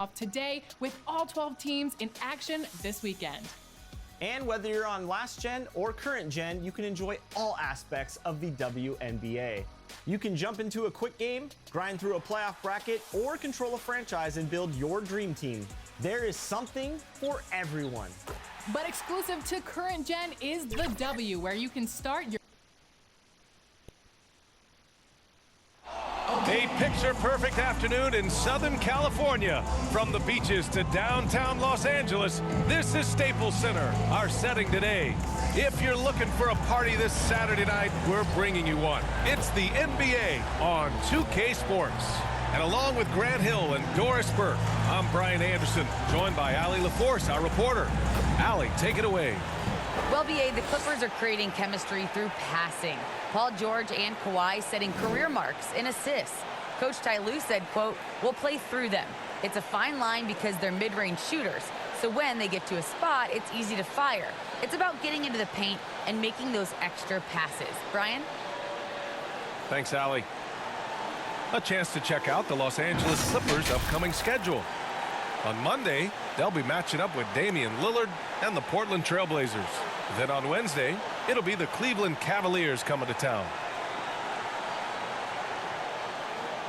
off today with all 12 teams in action this weekend. And whether you're on last gen or current gen, you can enjoy all aspects of the WNBA. You can jump into a quick game, grind through a playoff bracket, or control a franchise and build your dream team. There is something for everyone. But exclusive to current gen is the W, where you can start your A picture-perfect afternoon in Southern California. From the beaches to downtown Los Angeles, this is Staples Center, our setting today. If you're looking for a party this Saturday night, we're bringing you one. It's the NBA on 2K Sports. And along with Grant Hill and Doris Burke, I'm Brian Anderson, joined by Allie LaForce, our reporter. Allie, take it away. Well, BA, the Clippers are creating chemistry through passing. Paul George and Kawhi setting career marks in assists. Coach Ty Lue said, quote, "We'll play through them. It's a fine line because they're mid-range shooters. So when they get to a spot, it's easy to fire. It's about getting into the paint and making those extra passes." Brian? Thanks, Allie. A chance to check out the Los Angeles Clippers' upcoming schedule. On Monday, they'll be matching up with Damian Lillard and the Portland Trail Blazers. Then on Wednesday, it'll be the Cleveland Cavaliers coming to town.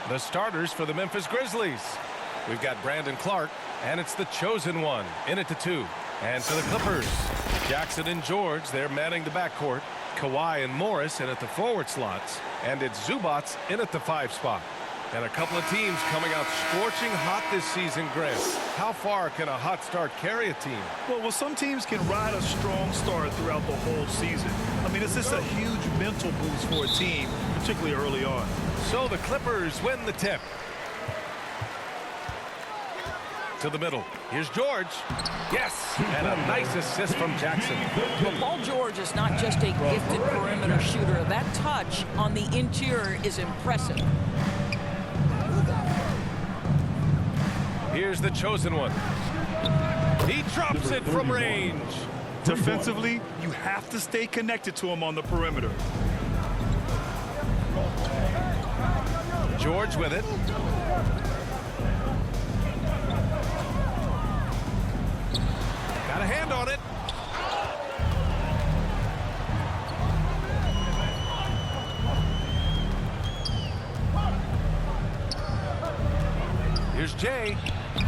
The starters for the Memphis Grizzlies. We've got Brandon Clark, and it's the chosen one in at the 2. And for the Clippers, Jackson and George, they're manning the backcourt. Kawhi and Morris in at the forward slots. And it's Zubats in at the 5 spot. And a couple of teams coming out scorching hot this season, Grant. How far can a hot start carry a team? Well, some teams can ride a strong start throughout the whole season. I mean, it's just a huge mental boost for a team, particularly early on. So the Clippers win the tip. To the middle. Here's George. Yes, and a nice assist from Jackson. Well, Paul George is not just a gifted perimeter shooter. That touch on the interior is impressive. Here's the chosen one. He drops it from range. Defensively, you have to stay connected to him on the perimeter. George with it. Got a hand on it. Here's Jay.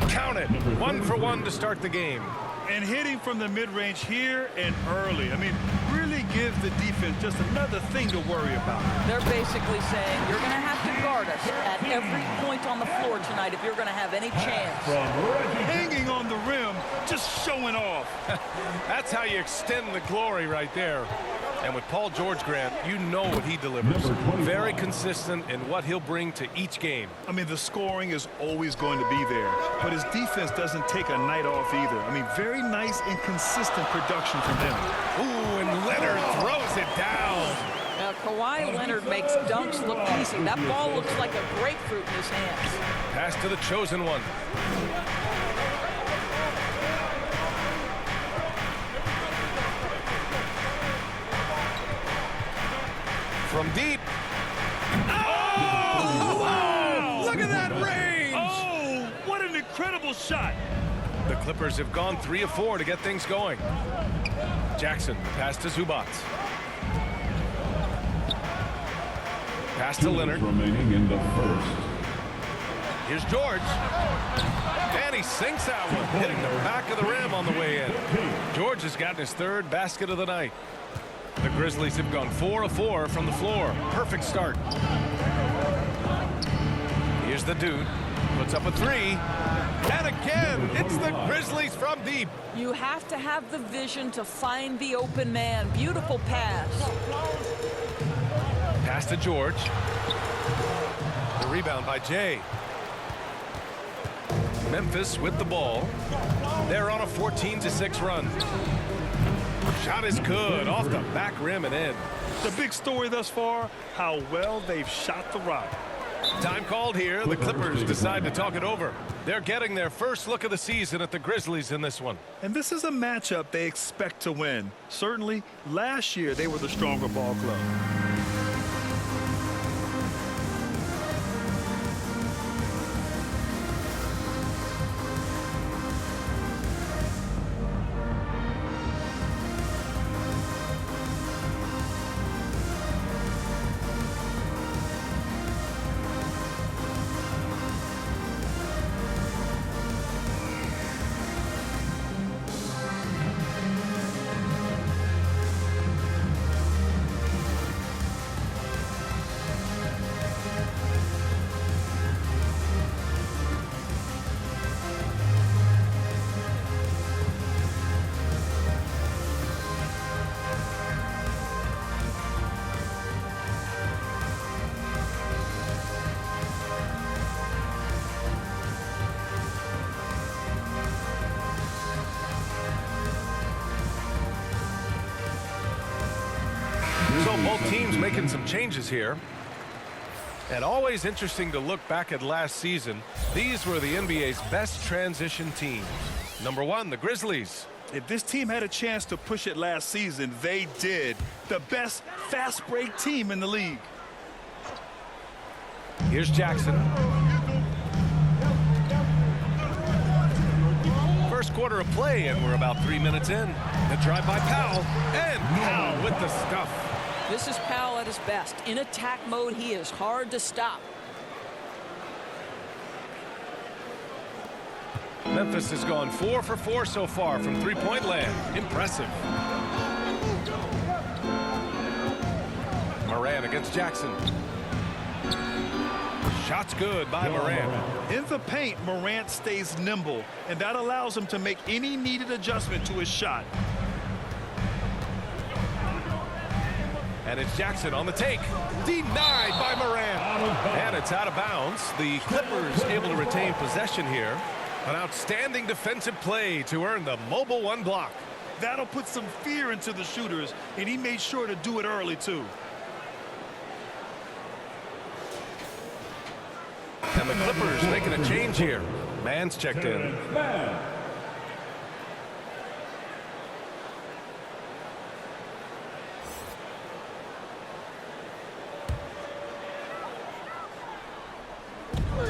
Count it. 1 for 1 to start the game. And hitting from the mid-range here and early. I mean, really gives the defense just another thing to worry about. They're basically saying you're going to have to guard us at every point on the floor tonight if you're going to have any chance. Hanging on the rim, just showing off. That's how you extend the glory right there. And with Paul George, Grant, you know what he delivers. Very consistent in what he'll bring to each game. I mean, the scoring is always going to be there, but his defense doesn't take a night off either. I mean, very nice and consistent production from him. Ooh, and Leonard throws it down. Now, Kawhi Leonard makes dunks look easy. That ball looks like a grapefruit in his hands. Pass to the chosen one. From deep. Oh! Wow! Look at that range! Oh, what an incredible shot. The Clippers have gone 3 of 4 to get things going. Jackson, pass to Zubats. Pass to Leonard. Remaining in the first. Here's George. And he sinks that one, hitting the back of the rim on the way in. George has gotten his 3rd basket of the night. The Grizzlies have gone 4 of 4 from the floor. Perfect start. Here's the dude. Puts up a 3. And again, it's the Grizzlies from deep. You have to have the vision to find the open man. Beautiful pass. Pass to George. The rebound by Jay. Memphis with the ball. They're on a 14-6 run. Shot is good, off the back rim and in. The big story thus far, how well they've shot the rock. Time called here. The Clippers decide to talk it over. They're getting their first look of the season at the Grizzlies in this one. And this is a matchup they expect to win. Certainly, last year they were the stronger ball club. So both teams making some changes here. And always interesting to look back at last season. These were the NBA's best transition teams. Number 1, the Grizzlies. If this team had a chance to push it last season, they did. The best fast break team in the league. Here's Jackson. First quarter of play, and we're about 3 minutes in. The drive by Powell, and Powell with the stuff. This is Powell at his best. In attack mode, he is hard to stop. Memphis has gone 4 for 4 so far from three-point land. Impressive. Moran against Jackson. Shot's good by Moran. In the paint, Morant stays nimble, and that allows him to make any needed adjustment to his shot. And it's Jackson on the take. Denied by Moran. And it's out of bounds. The Clippers able to retain possession here. An outstanding defensive play to earn the mobile 1 block. That'll put some fear into the shooters, and he made sure to do it early, too. And the Clippers making a change here. Mann's checked in.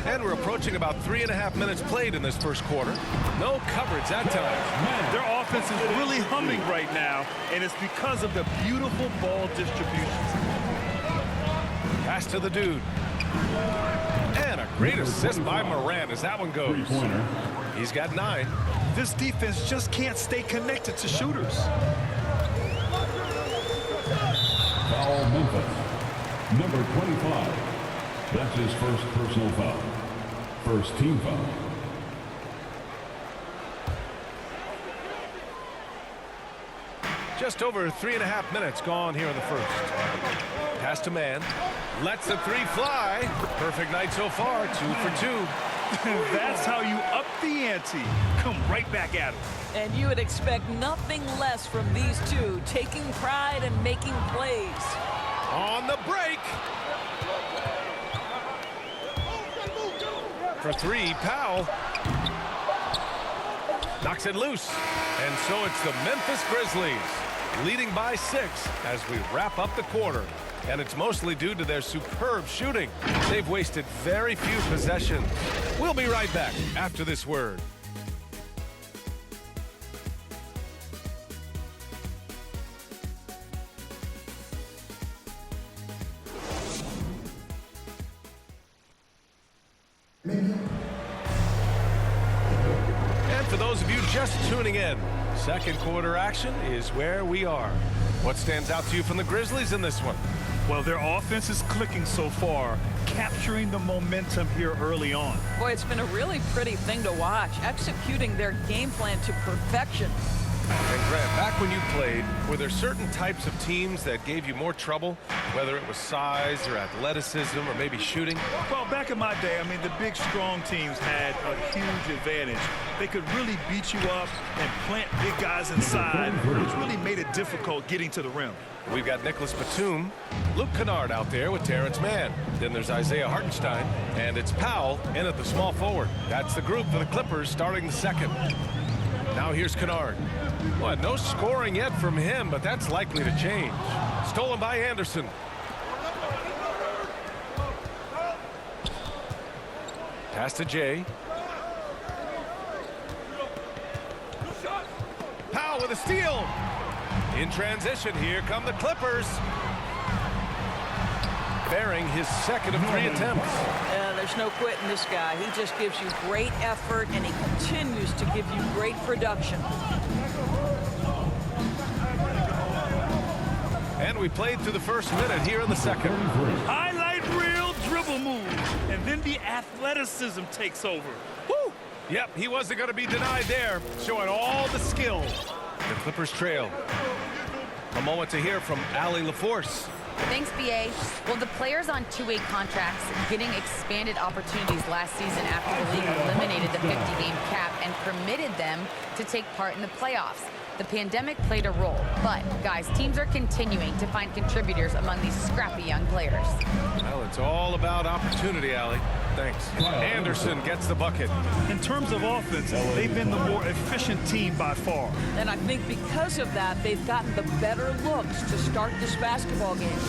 And we're approaching about 3.5 minutes played in this first quarter. No coverage that time. Their offense is really humming right now, and it's because of the beautiful ball distribution. Pass to the dude. And a great assist by Moran as that one goes. He's got 9. This defense just can't stay connected to shooters. Foul Memphis. Number 25. That's his first personal foul. First team foul. Just over 3.5 minutes gone here in the first. Pass to Mann. Lets the 3 fly. Perfect night so far. 2 for 2. That's how you up the ante. Come right back at him. And you would expect nothing less from these two, taking pride and making plays. On the break. For 3, Powell. Knocks it loose. And so it's the Memphis Grizzlies leading by 6 as we wrap up the quarter. And it's mostly due to their superb shooting. They've wasted very few possessions. We'll be right back after this word. And for those of you just tuning in, second quarter action is where we are. What stands out to you from the Grizzlies in this one? Well, their offense is clicking so far, capturing the momentum here early on. Boy, it's been a really pretty thing to watch, executing their game plan to perfection. And Grant, back when you played, were there certain types of teams that gave you more trouble, whether it was size or athleticism or maybe shooting? Well, back in my day, I mean, the big, strong teams had a huge advantage. They could really beat you up and plant big guys inside, which really made it difficult getting to the rim. We've got Nicholas Batum, Luke Kennard out there with Terrence Mann. Then there's Isaiah Hartenstein, and it's Powell in at the small forward. That's the group for the Clippers starting the second. Now here's Kennard. Well, no scoring yet from him, but that's likely to change. Stolen by Anderson. Pass to Jay. Powell with a steal. In transition, here come the Clippers. Bearing his second of 3 attempts. There's no quitting this guy. He just gives you great effort, and he continues to give you great production. And we played through the first minute here in the second. Highlight reel dribble move, and then the athleticism takes over. Woo! Yep, he wasn't going to be denied there, showing all the skill. The Clippers trail. A moment to hear from Allie LaForce. Thanks, BA. Well, the players on two-way contracts getting expanded opportunities last season after the league eliminated the 50-game cap and permitted them to take part in the playoffs. The pandemic played a role, but guys, teams are continuing to find contributors among these scrappy young players. Well, it's all about opportunity, Allie. Thanks. Anderson gets the bucket. In terms of offense, they've been the more efficient team by far. And I think because of that, they've gotten the better looks to start this basketball game.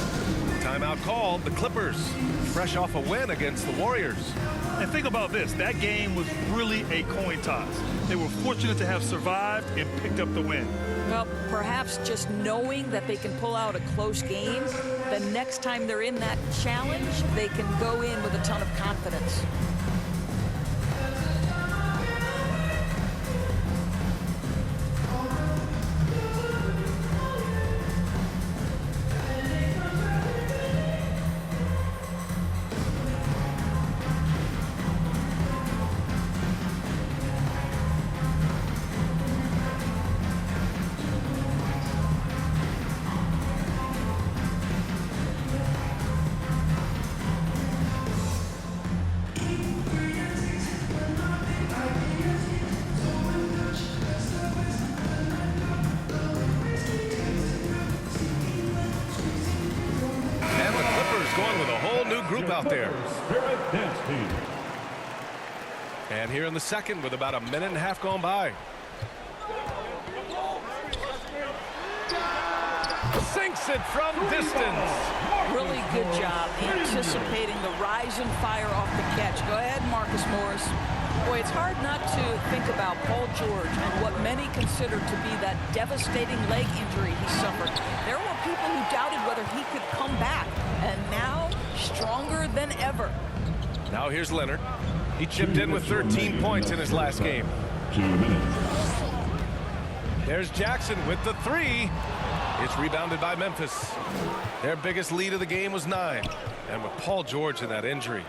Timeout called. The Clippers, fresh off a win against the Warriors. And think about this. That game was really a coin toss. They were fortunate to have survived and picked up the win. Well, perhaps just knowing that they can pull out a close game, the next time they're in that challenge, they can go in with a ton of confidence. Group out there. And here in the second with about a minute and a half gone by. Sinks it from distance. Really good job anticipating the rise and fire off the catch. Go ahead, Marcus Morris. Boy, it's hard not to think about Paul George and what many consider to be that devastating leg injury he suffered. There were people who doubted whether he could come back, and now stronger than ever. Now here's Leonard. He chipped in with 13 points in his last game. 2 minutes. There's Jackson with the three. It's rebounded by Memphis. Their biggest lead of the game was 9. And with Paul George in that injury,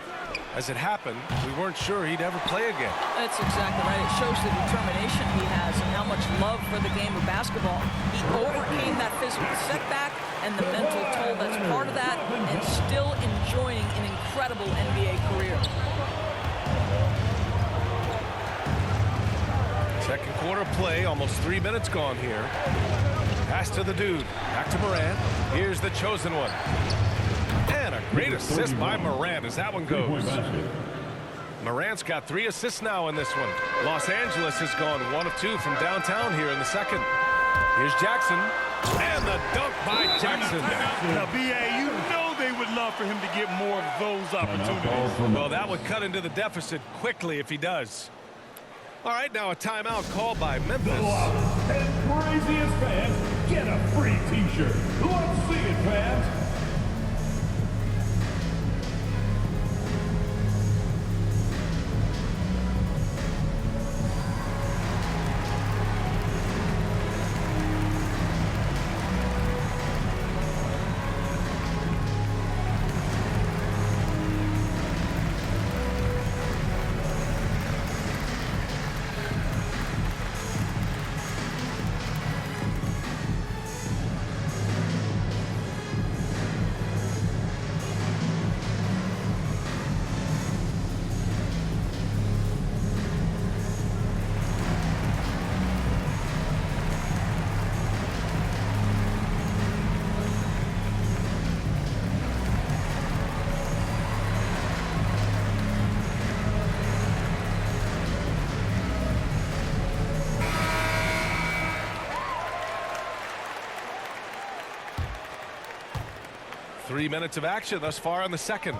as it happened, we weren't sure he'd ever play again. That's exactly right. It shows the determination he has and how much love for the game of basketball. He overcame that physical setback and the mental toll that's part of that, and still enjoying an incredible NBA career. Second quarter play, almost 3 minutes gone here. Pass to the dude. Back to Morant. Here's the chosen one. And a great assist by Morant as that one goes. Morant's got 3 assists now in this one. Los Angeles has gone 1 of 2 from downtown here in the second. Here's Jackson. And the dunk by Jackson. Now, B.A., you know they would love for him to get more of those opportunities. Well, that would cut into the deficit quickly if he does. All right, now a timeout called by Memphis. And craziest fans get a free T-shirt. Let's see it, fans. Three minutes of action thus far in the second.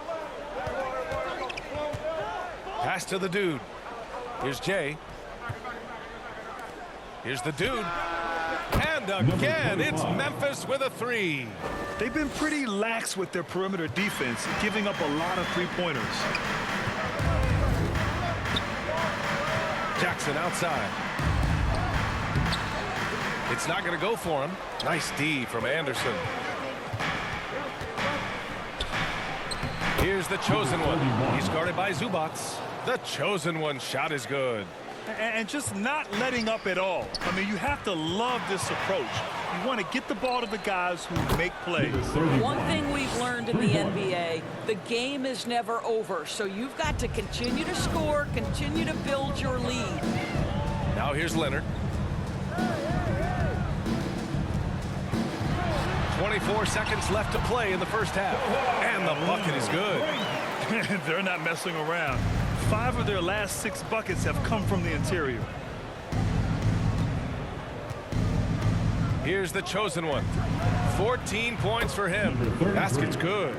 Pass to the dude. Here's Jay. Here's the dude. And again, it's Memphis with a 3. They've been pretty lax with their perimeter defense, giving up a lot of three-pointers. Jackson outside. It's not going to go for him. Nice D from Anderson. Here's the chosen one. He's guarded by Zubats. The chosen one shot is good. And just not letting up at all. I mean, you have to love this approach. You want to get the ball to the guys who make plays. One thing we've learned in the NBA, the game is never over. So you've got to continue to score, continue to build your lead. Now here's Leonard. 24 seconds left to play in the first half. And the bucket is good. They're not messing around. 5 of their last 6 buckets have come from the interior. Here's the chosen one. 14 points for him. Basket's good.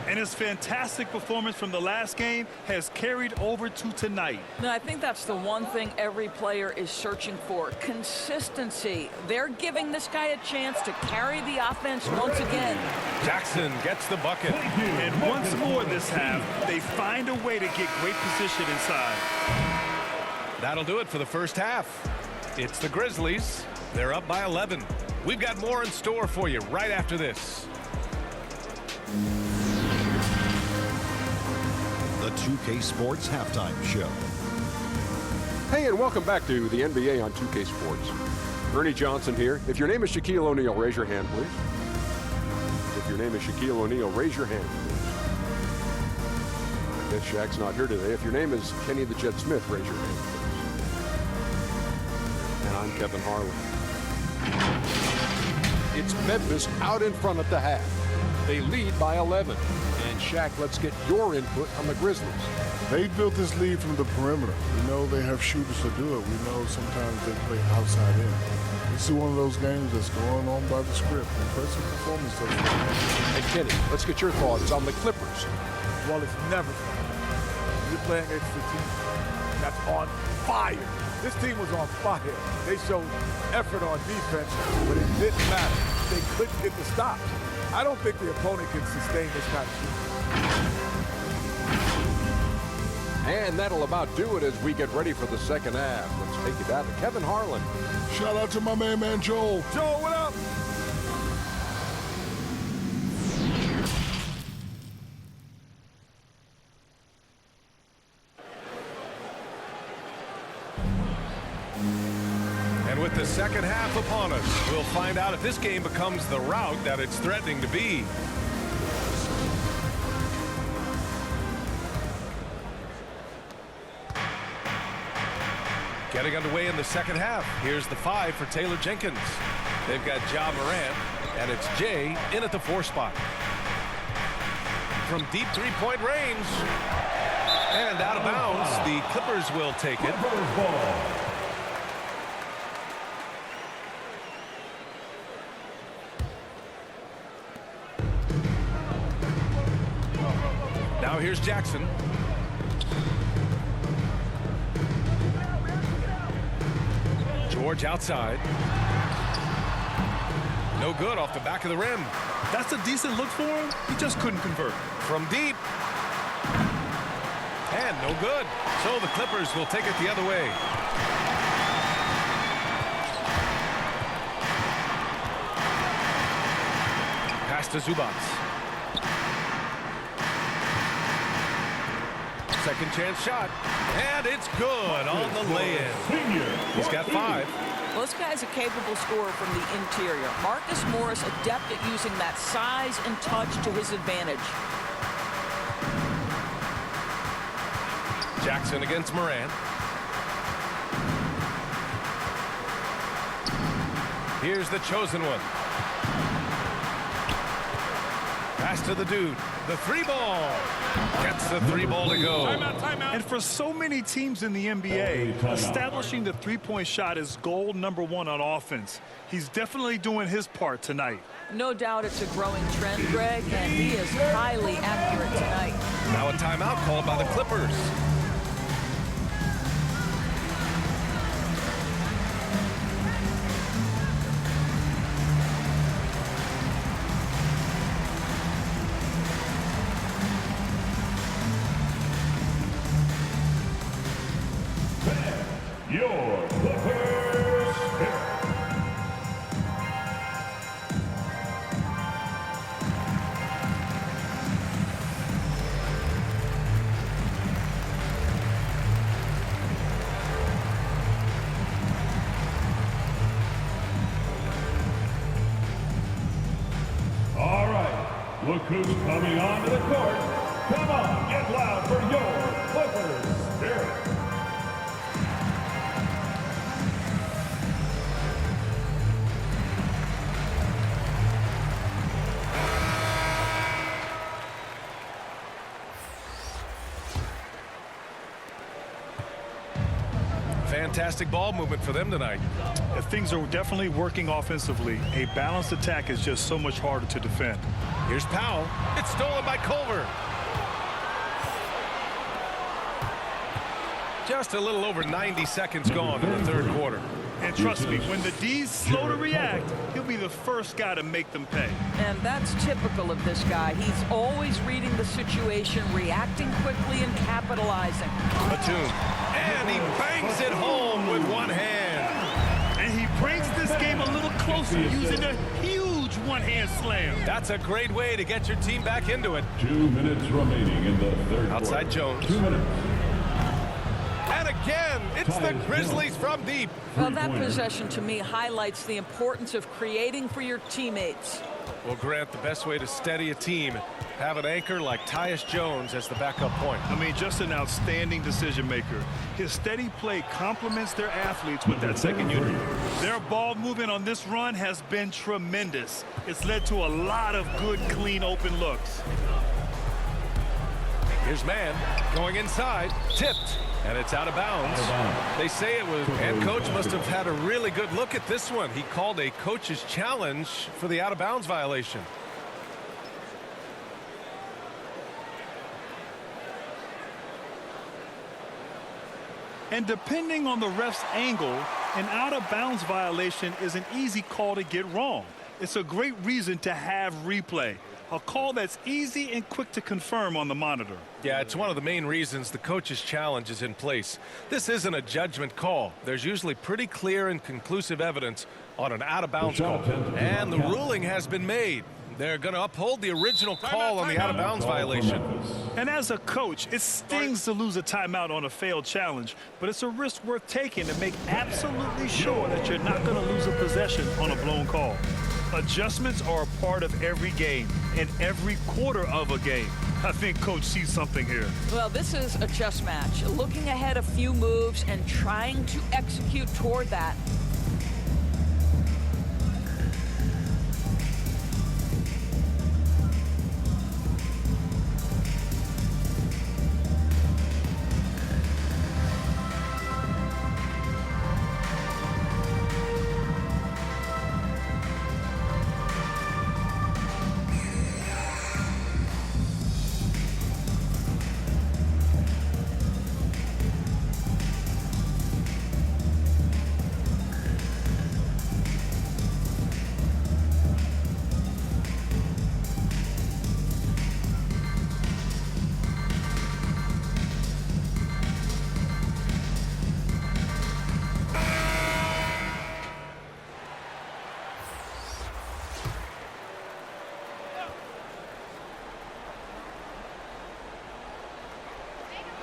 And his fantastic performance from the last game has carried over to tonight. No, I think that's the one thing every player is searching for. Consistency. They're giving this guy a chance to carry the offense once again. Jackson gets the bucket. And once more this half, they find a way to get great position inside. That'll do it for the first half. It's the Grizzlies. They're up by 11. We've got more in store for you right after this. The 2K Sports Halftime Show. Hey, and welcome back to the NBA on 2K Sports. Ernie Johnson here. If your name is Shaquille O'Neal, raise your hand, please. If your name is Shaquille O'Neal, raise your hand, please. I guess Shaq's not here today. If your name is Kenny the Jet Smith, raise your hand, please. And I'm Kevin Harlan. It's Memphis out in front at the half. They lead by 11. And Shaq, let's get your input on the Grizzlies. They built this lead from the perimeter. We know they have shooters to do it. We know sometimes they play outside in. This is one of those games that's going on by the script. Impressive performance. And Kenny, let's get your thoughts on the Clippers. Well, it's never fun. You're playing against a team that's on fire. This team was on fire. They showed effort on defense, but it didn't matter. They couldn't get the stops. I don't think the opponent can sustain this kind of shooting. And that'll about do it as we get ready for the second half. Let's take it down to Kevin Harlan. Shout out to my man Joel. Joel, what up? And with the second half upon us, we'll find out if this game becomes the rout that it's threatening to be. Getting underway in the second half. Here's the 5 for Taylor Jenkins. They've got Ja Morant, and it's Jay in at the 4 spot. From deep three-point range. And out of bounds, the Clippers will take it. Now here's Jackson. George outside. No good off the back of the rim. That's a decent look for him. He just couldn't convert. From deep. And no good. So the Clippers will take it the other way. Pass to Zubats. Second chance shot. And it's good on the lay-in. He's got 5. Well, this guy's a capable scorer from the interior. Marcus Morris adept at using that size and touch to his advantage. Jackson against Morant. Here's the chosen one. Pass to the dude. The 3-ball. Gets the 3-ball to go. Timeout. And for so many teams in the NBA, establishing the three-point shot is goal number 1 on offense. He's definitely doing his part tonight. No doubt it's a growing trend, Greg, and he is highly accurate tonight. Now a timeout called by the Clippers. Your Clippers pick. All right, look who's coming onto the court. Come on, get loud for your Clippers spirit. Fantastic ball movement for them tonight. Things are definitely working offensively. A balanced attack is just so much harder to defend. Here's Powell. It's stolen by Culver. Just a little over 90 seconds gone in the third quarter. And trust me, when the D's slow to react, he'll be the first guy to make them pay. And that's typical of this guy. He's always reading the situation, reacting quickly, and capitalizing. Batum. And he bangs it home with one hand. And he brings this game a little closer using a huge one-hand slam. That's a great way to get your team back into it. 2 minutes remaining in the third Outside quarter. Jones. 2 minutes. And again, it's the Grizzlies from deep. Well, that possession to me highlights the importance of creating for your teammates. Well, Grant, the best way to steady a team, have an anchor like Tyus Jones as the backup point. I mean, just an outstanding decision maker. His steady play complements their athletes with that second unit. Their ball movement on this run has been tremendous. It's led to a lot of good, clean, open looks. Here's man going inside, tipped, and it's out of bounds. They say it was, and coach must have had a really good look at this one. He called a coach's challenge for the out of bounds violation. And depending on the ref's angle, an out-of-bounds violation is an easy call to get wrong. It's a great reason to have replay, a call that's easy and quick to confirm on the monitor. Yeah, it's one of the main reasons the coach's challenge is in place. This isn't a judgment call. There's usually pretty clear and conclusive evidence on an out-of-bounds call. And the ruling has been made. They're going to uphold the original call on the out-of-bounds violation. And as a coach, it stings to lose a timeout on a failed challenge, but it's a risk worth taking to make absolutely sure that you're not going to lose a possession on a blown call. Adjustments are a part of every game and every quarter of a game. I think coach sees something here. Well, this is a chess match, looking ahead a few moves and trying to execute toward that.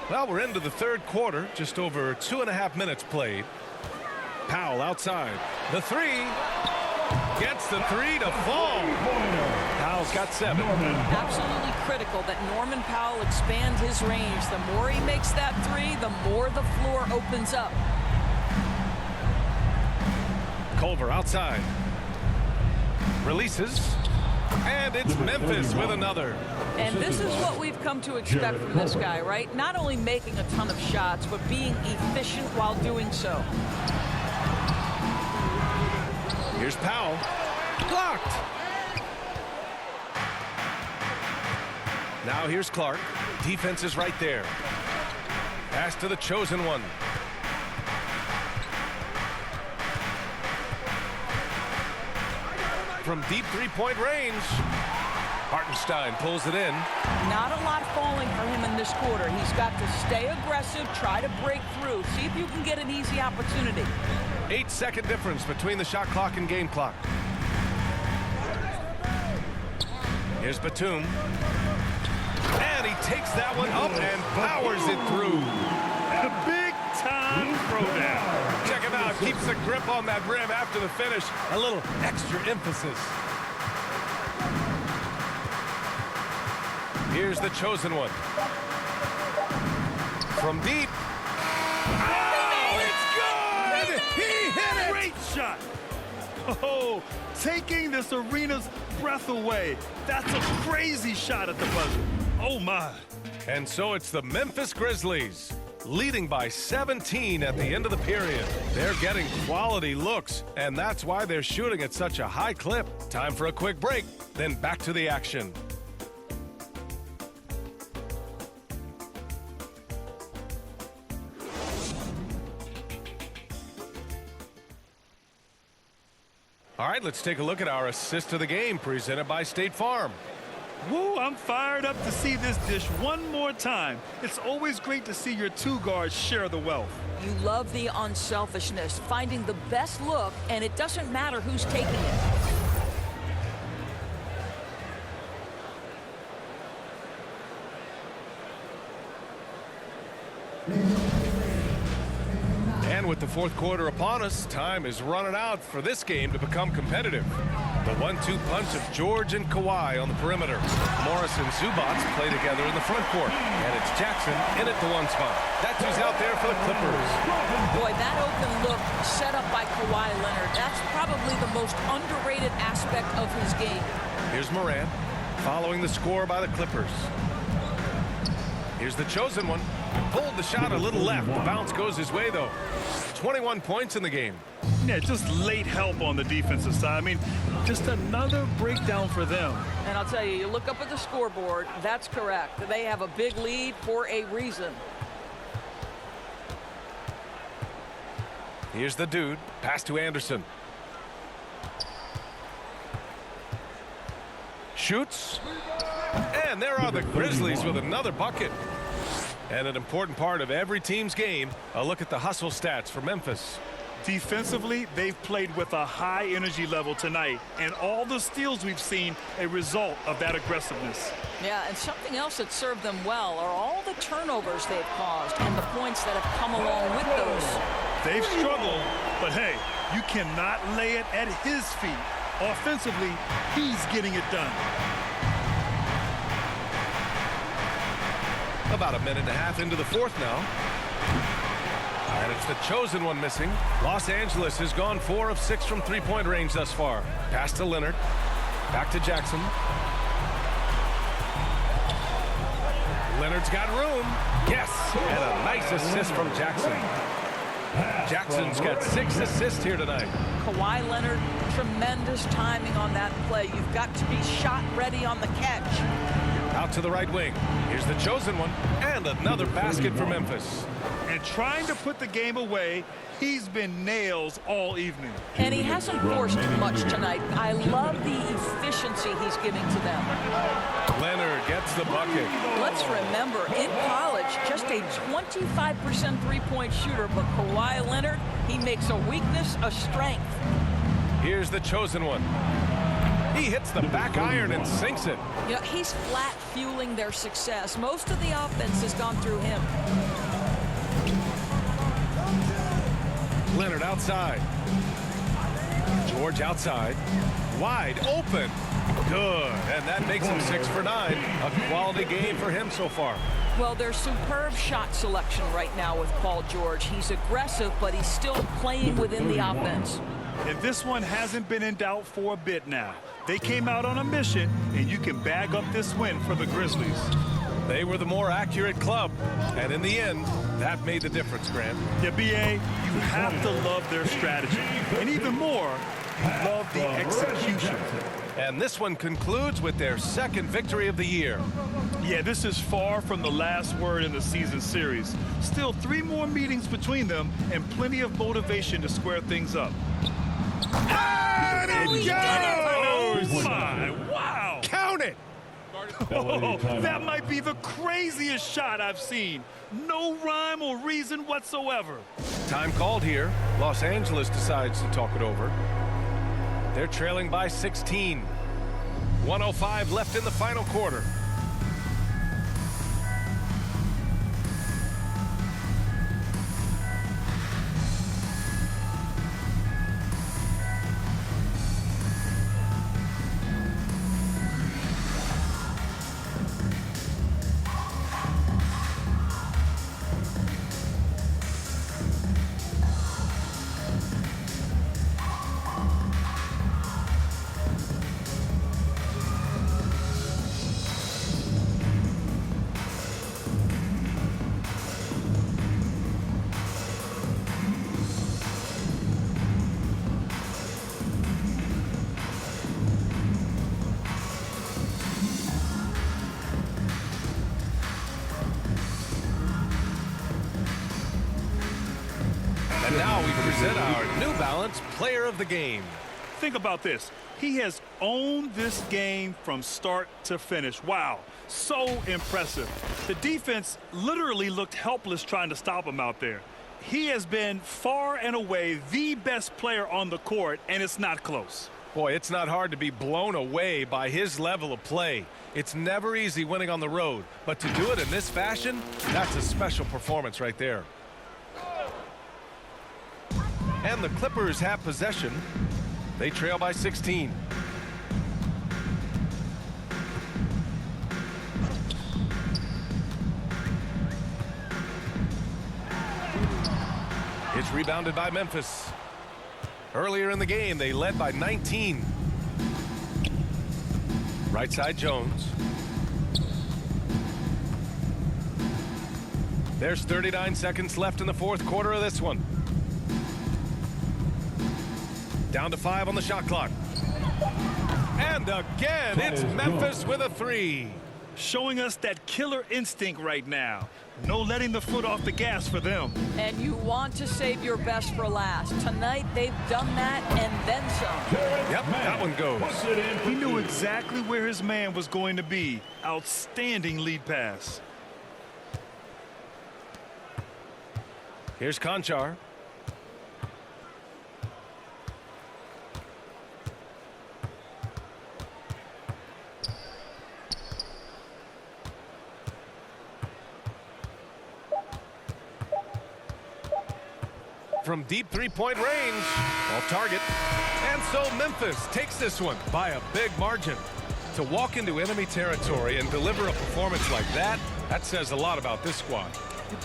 Well, we're into the third quarter, just over 2.5 minutes played. Powell outside. The three. Gets the three to fall. Powell's got 7. Absolutely critical that Norman Powell expands his range. The more he makes that three, the more the floor opens up. Culver outside. Releases. And it's Memphis with another. And this is what we've come to expect from this guy, right? Not only making a ton of shots, but being efficient while doing so. Here's Powell. Blocked. Now here's Clark. Defense is right there. Pass to the chosen one. From deep three-point range. Hartenstein pulls it in. Not a lot falling for him in this quarter. He's got to stay aggressive, try to break through, see if you can get an easy opportunity. 8-second difference between the shot clock and game clock. Here's Batum. And he takes that one up and powers it through. A big-time throwdown. Check him out. Keeps the grip on that rim after the finish. A little extra emphasis. Here's the chosen one. From deep. Oh, it's good! He hit it! Great shot. Oh, taking this arena's breath away. That's a crazy shot at the buzzer. Oh, my. And so it's the Memphis Grizzlies leading by 17 at the end of the period. They're getting quality looks, and that's why they're shooting at such a high clip. Time for a quick break, then back to the action. All right, let's take a look at our assist of the game presented by State Farm. Woo, I'm fired up to see this dish one more time. It's always great to see your two guards share the wealth. You love the unselfishness, finding the best look, and it doesn't matter who's taking it. And with the fourth quarter upon us, time is running out for this game to become competitive. The 1-2 punch of George and Kawhi on the perimeter. Morris and Zubats play together in the front court. And it's Jackson in at the one spot. That's who's out there for the Clippers. Boy, that open look set up by Kawhi Leonard, that's probably the most underrated aspect of his game. Here's Morant, following the score by the Clippers. Here's the chosen one. Pulled the shot a little left. The bounce goes his way, though. 21 points in the game. Yeah, just late help on the defensive side. I mean, just another breakdown for them. And I'll tell you, you look up at the scoreboard, that's correct. They have a big lead for a reason. Here's the dude. Pass to Anderson. Shoots. And there are the Grizzlies with another bucket. And an important part of every team's game, a look at the hustle stats for Memphis. Defensively, they've played with a high energy level tonight, and all the steals we've seen a result of that aggressiveness. Yeah, and something else that served them well are all the turnovers they've caused and the points that have come along with those. They've struggled, but hey, you cannot lay it at his feet. Offensively, he's getting it done. About a minute and a half into the fourth now. And it's the chosen one missing. Los Angeles has gone 4 of 6 from three-point range thus far. Pass to Leonard. Back to Jackson. Leonard's got room. Yes! And a nice assist from Jackson. Jackson's got 6 assists here tonight. Kawhi Leonard, tremendous timing on that play. You've got to be shot ready on the catch. Out to the right wing. Here's the chosen one. And another basket for Memphis. And trying to put the game away, he's been nails all evening. And he hasn't forced much tonight. I love the efficiency he's giving to them. Leonard gets the bucket. Let's remember, in college, just a 25% three-point shooter, but Kawhi Leonard, he makes a weakness a strength. Here's the chosen one. He hits the back iron and sinks it. You know, he's flat fueling their success. Most of the offense has gone through him. Leonard outside. George outside. Wide open. Good. And that makes him 6 for 9. A quality game for him so far. Well, there's superb shot selection right now with Paul George. He's aggressive, but he's still playing within the offense. And this one hasn't been in doubt for a bit now. They came out on a mission, and you can bag up this win for the Grizzlies. They were the more accurate club, and in the end, that made the difference, Grant. Yeah, B.A., you have to love their strategy. And even more, you love the execution. And this one concludes with their second victory of the year. Yeah, this is far from the last word in the season series. Still 3 more meetings between them and plenty of motivation to square things up. And it goes! Oh, my, wow! Count it! Oh, that might be the craziest shot I've seen. No rhyme or reason whatsoever. Time called here. Los Angeles decides to talk it over. They're trailing by 16. 1:05 left in the final quarter. present our New Balance Player of the Game. Think about this. He has owned this game from start to finish. Wow, so impressive. The defense literally looked helpless trying to stop him out there. He has been far and away the best player on the court, and it's not close. Boy, it's not hard to be blown away by his level of play. It's never easy winning on the road, but to do it in this fashion, that's a special performance right there. And the Clippers have possession. They trail by 16. It's rebounded by Memphis. Earlier in the game, they led by 19. Right side, Jones. There's 39 seconds left in the fourth quarter of this one. Down to 5 on the shot clock. And again, it's Memphis with a 3. Showing us that killer instinct right now. No letting the foot off the gas for them. And you want to save your best for last. Tonight, they've done that and then some. Yep, that one goes. He knew exactly where his man was going to be. Outstanding lead pass. Here's Conchar. From deep three-point range, off target. And so Memphis takes this one by a big margin. To walk into enemy territory and deliver a performance like that, that says a lot about this squad.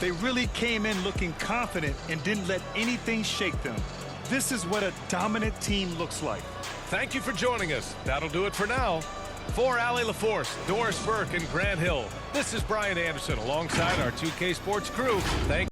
They really came in looking confident and didn't let anything shake them. This is what a dominant team looks like. Thank you for joining us. That'll do it for now. For Allie LaForce, Doris Burke, and Grant Hill, this is Brian Anderson alongside our 2K Sports crew. Thank